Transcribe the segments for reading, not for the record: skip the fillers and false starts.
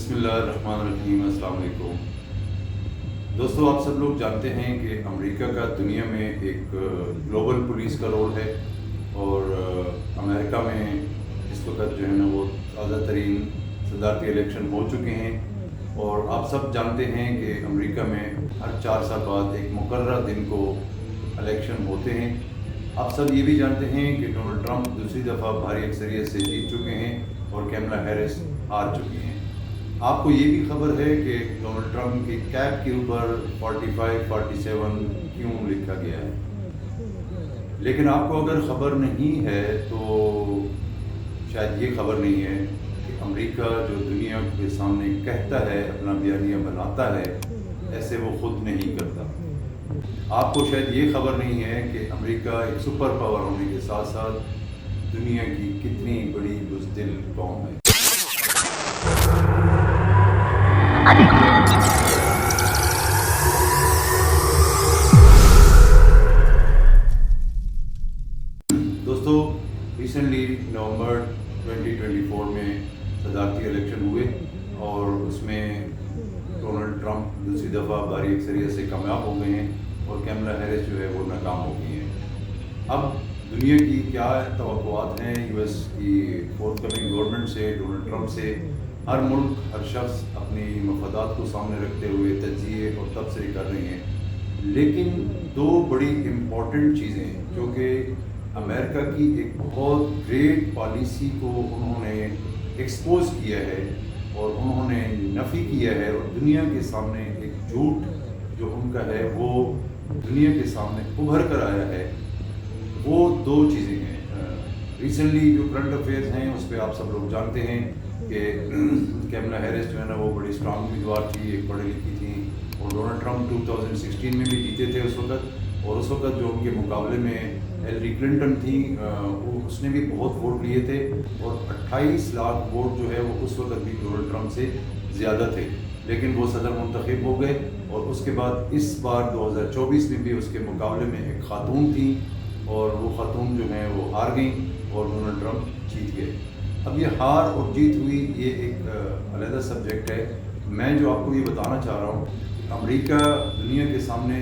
बिस्मिल्लाहिर्रहमानिर्रहीम। अस्सलाम वालेकुम दोस्तों, आप सब लोग जानते हैं कि अमेरिका का दुनिया में एक ग्लोबल पुलिस का रोल है और अमेरिका में इस वक्त जो है ना वो ताज़ा तरीन सदारती इलेक्शन हो चुके हैं और आप सब जानते हैं कि अमेरिका में हर 4 साल बाद एक मुकर्रर दिन को इलेक्शन होते हैं। आप सब ये भी जानते हैं कि डोनाल्ड ट्रंप दूसरी दफ़ा भारी अक्सरियत से जीत चुके हैं और कैमला हैरिस हार चुकी हैं। आपको ये भी खबर है कि डोनाल्ड ट्रंप की कैप के ऊपर 45, 47 क्यों लिखा गया है, लेकिन आपको अगर खबर नहीं है तो शायद ये खबर नहीं है कि अमेरिका जो दुनिया के सामने कहता है, अपना बयानिया बनाता है, ऐसे वो खुद नहीं करता। आपको शायद ये खबर नहीं है कि अमेरिका एक सुपर पावर होने के साथ साथ दुनिया की कितनी बड़ी बुज़दिल कौम है। दोस्तों, रिसेंटली नवंबर 2024 में सदारती इलेक्शन हुए और उसमें डोनाल्ड ट्रंप दूसरी दफ़ा भारी अक्सरियत से कामयाब हो गए हैं और कैमला हैरिस जो है वो नाकाम हो गई हैं। अब दुनिया की क्या तवक्कुआत हैं यूएस की फोर्थकमिंग गवर्नमेंट से, डोनाल्ड ट्रंप से? हर मुल्क, हर शख्स अपनी मफादात को सामने रखते हुए तज्जिए और तबसरे कर रहे हैं, लेकिन दो बड़ी इम्पॉर्टेंट चीज़ें जो कि अमेरिका की एक बहुत ग्रेट पॉलिसी को उन्होंने एक्सपोज किया है और उन्होंने नफ़ी किया है और दुनिया के सामने एक झूठ जो उनका है वो दुनिया के सामने उभर कर आया है, वो दो चीज़ें हैं। रिसेंटली जो करंट अफेयर्स हैं उस पर आप सब लोग जानते हैं कि कैमला हैरिस जो है ना वो बड़ी स्ट्रांग उम्मीदवार थी, एक पढ़ी लिखी थी और डोनाल्ड ट्रंप 2016 में भी जीते थे उस वक्त, और उस वक्त जो उनके मुकाबले में हिलरी क्लिंटन थी उसने भी बहुत वोट लिए थे और 28 लाख वोट जो है वो उस वक्त भी डोनाल्ड ट्रंप से ज़्यादा थे, लेकिन वो सदर मुंतखब हो गए और उसके बाद इस बार 2024 में भी उसके मुकाबले में एक खातून थी और वो खातून जो है वो हार गई और डोनाल्ड ट्रंप जीत गए। अब ये हार और जीत हुई ये एक अलग सब्जेक्ट है। मैं जो आपको ये बताना चाह रहा हूँ कि अमेरिका दुनिया के सामने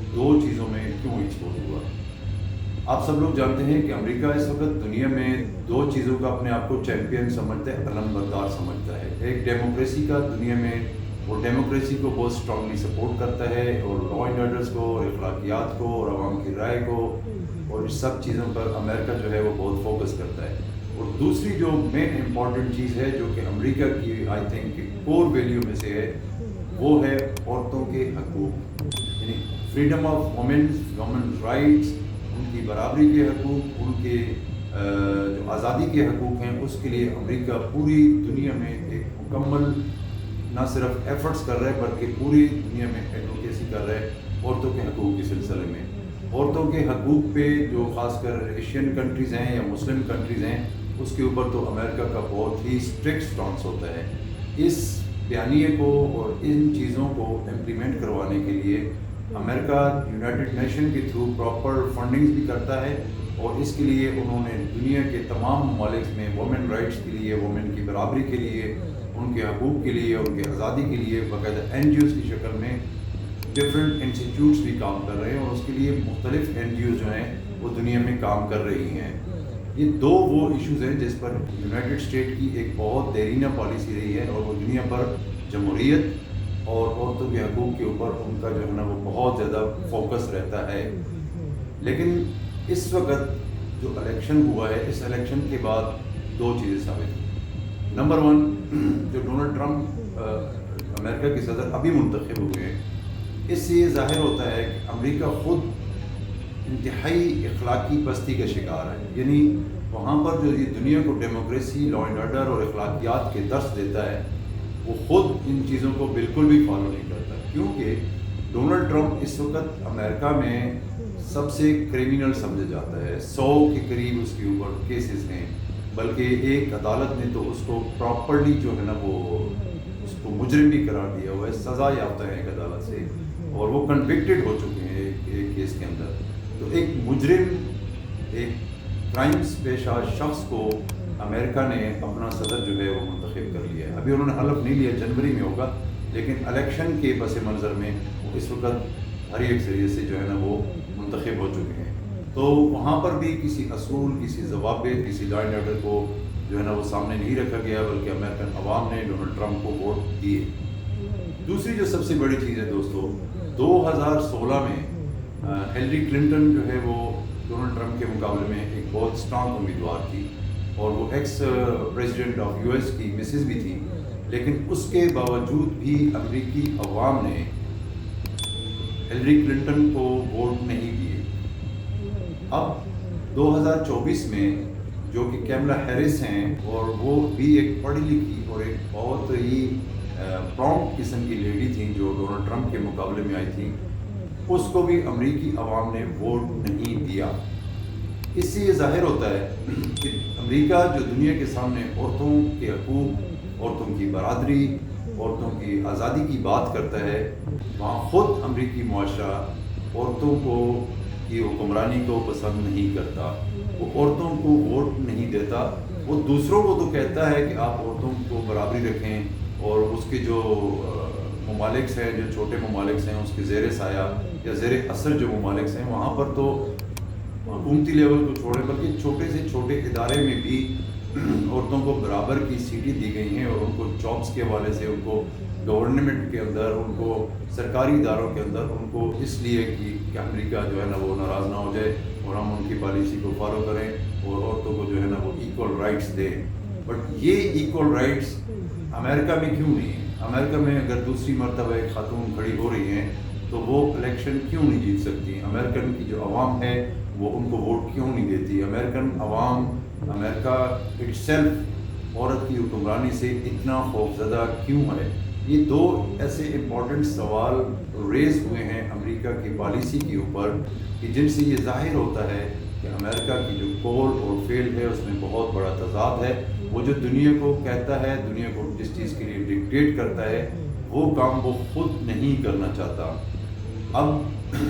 दो चीज़ों में क्यों एक्सपोज हुआ। आप सब लोग जानते हैं कि अमेरिका इस वक्त दुनिया में दो चीज़ों का अपने आप को चैम्पियन समझता है, अलमबरदार समझता है। एक डेमोक्रेसी का, दुनिया में वो डेमोक्रेसी को बहुत स्ट्रांगली सपोर्ट करता है और लॉ एंड ऑर्डर्स को और अखलाकियात को और आवाम की राय को और इस सब चीज़ों पर अमेरिका जो है वो बहुत फोकस करता है। और दूसरी जो मेन इम्पॉर्टेंट चीज़ है जो कि अमेरिका की आई थिंक कोर वैल्यू में से है वो है औरतों के हकूक़, यानी फ्रीडम ऑफ वुमेन्स राइट्स, उनकी बराबरी के हकूक़, उनके जो आज़ादी के हकूक़ हैं, उसके लिए अमेरिका पूरी दुनिया में एक मुकम्मल ना सिर्फ एफर्ट्स कर रहा है बल्कि पूरी दुनिया में एडवोकेसी कर रहा है औरतों के हकूक़ के सिलसिले में। औरतों के हकूक़ पे जो ख़ासकर एशियन कंट्रीज़ हैं या मुस्लिम कंट्रीज़ हैं उसके ऊपर तो अमेरिका का बहुत ही स्ट्रिक्ट स्टांस होता है। इस बयानिए को और इन चीज़ों को इम्प्लीमेंट करवाने के लिए अमेरिका यूनाइटेड नेशन के थ्रू प्रॉपर फंडिंग्स भी करता है और इसके लिए उन्होंने दुनिया के तमाम ममालिक में वुमेन राइट्स के लिए, वुमेन की बराबरी के लिए, उनके हकूक़ के लिए, उनकी आज़ादी के लिए बाकायदा NGOs की शक्ल में डिफरेंट इंस्टीट्यूट्स भी काम कर रहे हैं और उसके लिए मुख्तलिफ NGOs जो हैं वो दुनिया में काम कर रही हैं। ये दो वो इश्यूज़ हैं जिस पर यूनाइटेड स्टेट की एक बहुत देरीना पॉलिसी रही है और वो दुनिया पर जमहूरियत और औरतों के हकूक़ के ऊपर उनका जो है ना वो बहुत ज़्यादा फोकस रहता है। लेकिन इस वक्त जो इलेक्शन हुआ है, इस इलेक्शन के बाद दो चीज़ें साबित हुई। नंबर 1, जो डोनाल्ड ट्रंप अमेरिका के सदर अभी मुंतखब हुए हैं, इससे ये ज़ाहिर होता है कि अमेरिका ख़ुद इंतहाई अखलाकी पस्ती का शिकार है। यानी वहाँ पर जो ये दुनिया को डेमोक्रेसी, लॉ एंड ऑर्डर और अखलाकियात के दर्स देता है वो ख़ुद इन चीज़ों को बिल्कुल भी फॉलो नहीं करता, क्योंकि डोनाल्ड ट्रंप इस वक्त अमेरिका में सबसे क्रिमिनल समझा जाता है। 100 के करीब उसके ऊपर केसेस हैं, बल्कि एक अदालत ने तो उसको प्रॉपरली जो है ना वो उसको मुजरिम भी करार दिया हुआ है, सज़ा याफ्ता है एक अदालत से और वो कन्विक्टेड हो चुके हैं एक केस के अंदर। तो एक मुजरिम, एक क्राइम्स पेशा शख्स को امریکہ نے اپنا صدر جو ہے وہ منتخب کر لیا ہے. ابھی انہوں نے حلف نہیں لیا، جنوری میں ہوگا، لیکن الیکشن کے پس منظر میں وہ اس وقت بھاری اکثریت سے جو ہے نا وہ منتخب ہو چکے ہیں. تو وہاں پر بھی کسی اصول، کسی ضوابط، کسی لا اینڈ آرڈر کو جو ہے نا وہ سامنے نہیں رکھا گیا، بلکہ امریکن عوام نے ڈونلڈ ٹرمپ کو ووٹ دیے. دوسری جو سب سے بڑی چیز ہے دوستو، 2016 میں ہیلری کلنٹن جو ہے وہ ڈونلڈ ٹرمپ کے مقابلے میں ایک بہت اسٹرانگ امیدوار تھی، اور وہ x president of U S کی مسز بھی تھی. لیکن اس کے باوجود بھی امریکی عوام نے ہیلری کلنٹن کو ووٹ نہیں دیے. اب 2024 میں جو کہ کیملا ہیرس ہیں، اور وہ بھی ایک پڑھی لکھی اور ایک بہت ہی پراؤڈ قسم کی لیڈی تھیں جو ڈونلڈ ٹرمپ کے مقابلے میں آئی تھیں، اس کو بھی امریکی عوام نے ووٹ نہیں دیا. اس سے یہ ظاہر ہوتا ہے کہ امریکہ جو دنیا کے سامنے عورتوں کے حقوق، عورتوں کی برادری، عورتوں کی آزادی کی بات کرتا ہے، وہاں خود امریکی معاشرہ عورتوں کو کی حکمرانی کو پسند نہیں کرتا. وہ عورتوں کو ووٹ نہیں دیتا. وہ دوسروں کو تو کہتا ہے کہ آپ عورتوں کو برابری رکھیں، اور اس کے جو ممالک ہیں، جو چھوٹے ممالک ہیں، اس کے زیر سایہ یا زیر اثر جو ممالک ہیں، وہاں پر تو حکومتی لیول کو چھوڑے بلکہ چھوٹے سے چھوٹے ادارے میں بھی عورتوں کو برابر کی سیٹیں دی گئی ہیں، اور ان کو جابس کے حوالے سے، ان کو گورنمنٹ کے اندر، ان کو سرکاری اداروں کے اندر، ان کو اس لیے کہ امریکہ جو ہے نا وہ ناراض نہ ہو جائے اور ہم ان کی پالیسی کو فالو کریں اور عورتوں کو جو ہے نا وہ ایکول رائٹس دیں. بٹ یہ ایکول رائٹس امریکہ میں کیوں نہیں ہیں؟ امریکہ میں اگر دوسری مرتبہ ایک خاتون کھڑی ہو رہی ہیں تو وہ الیکشن کیوں نہیں جیت سکتی؟ امریکن کی جو عوام ہے وہ ان کو ووٹ کیوں نہیں دیتی؟ امریکن عوام، امریکہ اٹ سیلف عورت کی حکمرانی سے اتنا خوفزدہ کیوں ہے؟ یہ دو ایسے امپورٹنٹ سوال ریز ہوئے ہیں امریکہ کی پالیسی کے اوپر کہ جن سے یہ ظاہر ہوتا ہے کہ امریکہ کی جو قول اور فعل ہے اس میں بہت بڑا تضاد ہے. وہ جو دنیا کو کہتا ہے، دنیا کو جس چیز کے لیے ڈکٹیٹ کرتا ہے، وہ کام وہ خود نہیں کرنا چاہتا. اب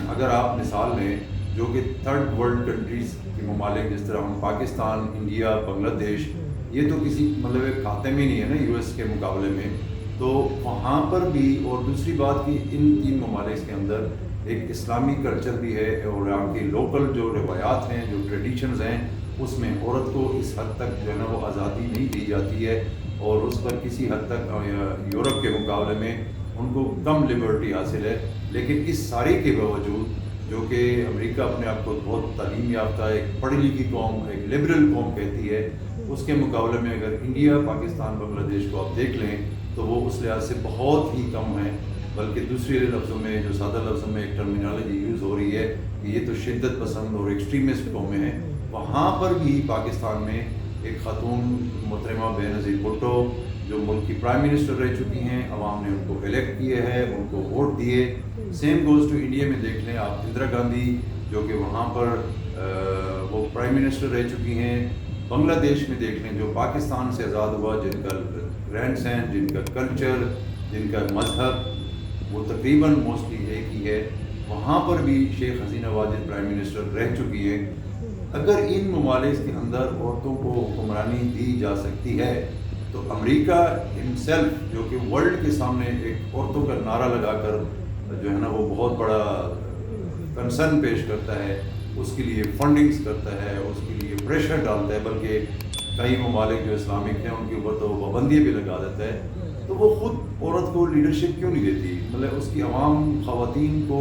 اگر آپ مثال لیں جو کہ تھرڈ ورلڈ کنٹریز کے ممالک، جس طرح ہم پاکستان، انڈیا، بنگلہ دیش، یہ تو کسی مطلب ایک کھاتے میں نہیں ہے نا یو ایس کے مقابلے میں. تو وہاں پر بھی، اور دوسری بات کہ ان تین ممالک کے اندر ایک اسلامی کلچر بھی ہے، اور یہاں کی لوکل جو روایات ہیں، جو ٹریڈیشنز ہیں، اس میں عورت کو اس حد تک جو ہے نا وہ آزادی نہیں دی جاتی ہے، اور اس پر کسی حد تک یورپ کے مقابلے میں ان کو کم لبرٹی حاصل ہے. لیکن اس سارے کے باوجود جو کہ امریکہ اپنے آپ کو بہت تعلیم یافتہ، ایک پڑھی لکھی قوم، ایک لبرل قوم کہتی ہے، اس کے مقابلے میں اگر انڈیا، پاکستان، بنگلہ دیش کو آپ دیکھ لیں تو وہ اس لحاظ سے بہت ہی کم ہے. بلکہ دوسرے لفظوں میں، جو سادہ لفظوں میں ایک ٹرمینالوجی یوز ہو رہی ہے کہ یہ تو شدت پسند اور ایکسٹریمسٹ قومیں ہیں. وہاں پر بھی پاکستان میں ایک خاتون محترمہ بینظیر بھٹو جو ملک کی پرائم منسٹر رہ چکی ہیں، عوام نے ان کو الیکٹ کیے ہے، ان کو ووٹ دیے. سیم گوز ٹو انڈیا میں دیکھ لیں آپ اندرا گاندھی جو کہ وہاں پر وہ پرائم منسٹر رہ چکی ہیں. بنگلہ دیش میں دیکھ لیں جو پاکستان سے آزاد ہوا، جن کا رہن سہن، جن کا کلچر، جن کا مذہب وہ تقریباً موسٹلی ایک ہی ہے، وہاں پر بھی شیخ حسینہ واجد پرائم منسٹر رہ چکی ہے. اگر ان ممالک کے اندر عورتوں کو حکمرانی دی جا سکتی ہے تو امریکہ ہمسیلف جو کہ ورلڈ کے سامنے ایک عورتوں کا نعرہ لگا کر جو ہے نا وہ بہت بڑا کنسرن پیش کرتا ہے، اس کے لیے فنڈنگز کرتا ہے، اس کے لیے پریشر ڈالتا ہے، بلکہ کئی ممالک جو اسلامک ہیں ان کے اوپر تو پابندیاں بھی لگا دیتا ہے. تو وہ خود عورت کو لیڈرشپ کیوں نہیں دیتی؟ مطلب اس کی عوام خواتین کو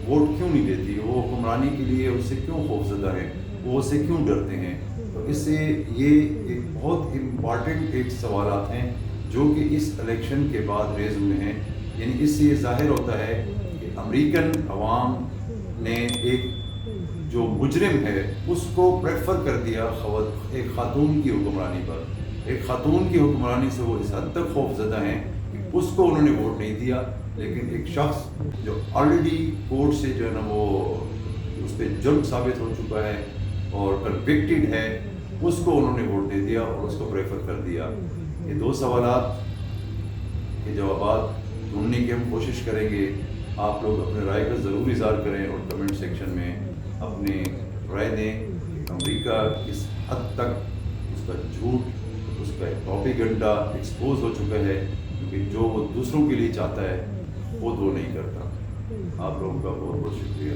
ووٹ کیوں نہیں دیتی؟ وہ حکمرانی کے لیے اس سے کیوں خوفزدہ ہیں؟ وہ اس سے کیوں ڈرتے ہیں؟ تو اس سے یہ ایک بہت امپارٹنٹ ایک سوالات ہیں جو کہ اس الیکشن کے بعد ریز ہوئے ہیں. یعنی اس سے یہ ظاہر ہوتا ہے کہ امریکن عوام نے ایک جو مجرم ہے اس کو پریفر کر دیا ایک خاتون کی حکمرانی پر. ایک خاتون کی حکمرانی سے وہ اس حد تک خوفزدہ ہیں کہ اس کو انہوں نے ووٹ نہیں دیا، لیکن ایک شخص جو آلریڈی کورٹ سے جو ہے نا وہ اس پہ جرم ثابت ہو چکا ہے اور کنوکٹڈ ہے، اس کو انہوں نے ووٹ دے دیا اور اس کو پریفر کر دیا. یہ دو سوالات کے جوابات ڈھونڈنے کی ہم کوشش کریں گے. آپ لوگ اپنے رائے کا ضرور اظہار کریں اور کمنٹ سیکشن میں اپنی رائے دیں کہ امریکہ کس حد تک اس کا उसका झूठ, उसका प्रोपेगेंडा एक्सपोज हो चुका है, क्योंकि जो वो दूसरों के लिए चाहता है वो नहीं करता। आप लोगों का बहुत बहुत शुक्रिया।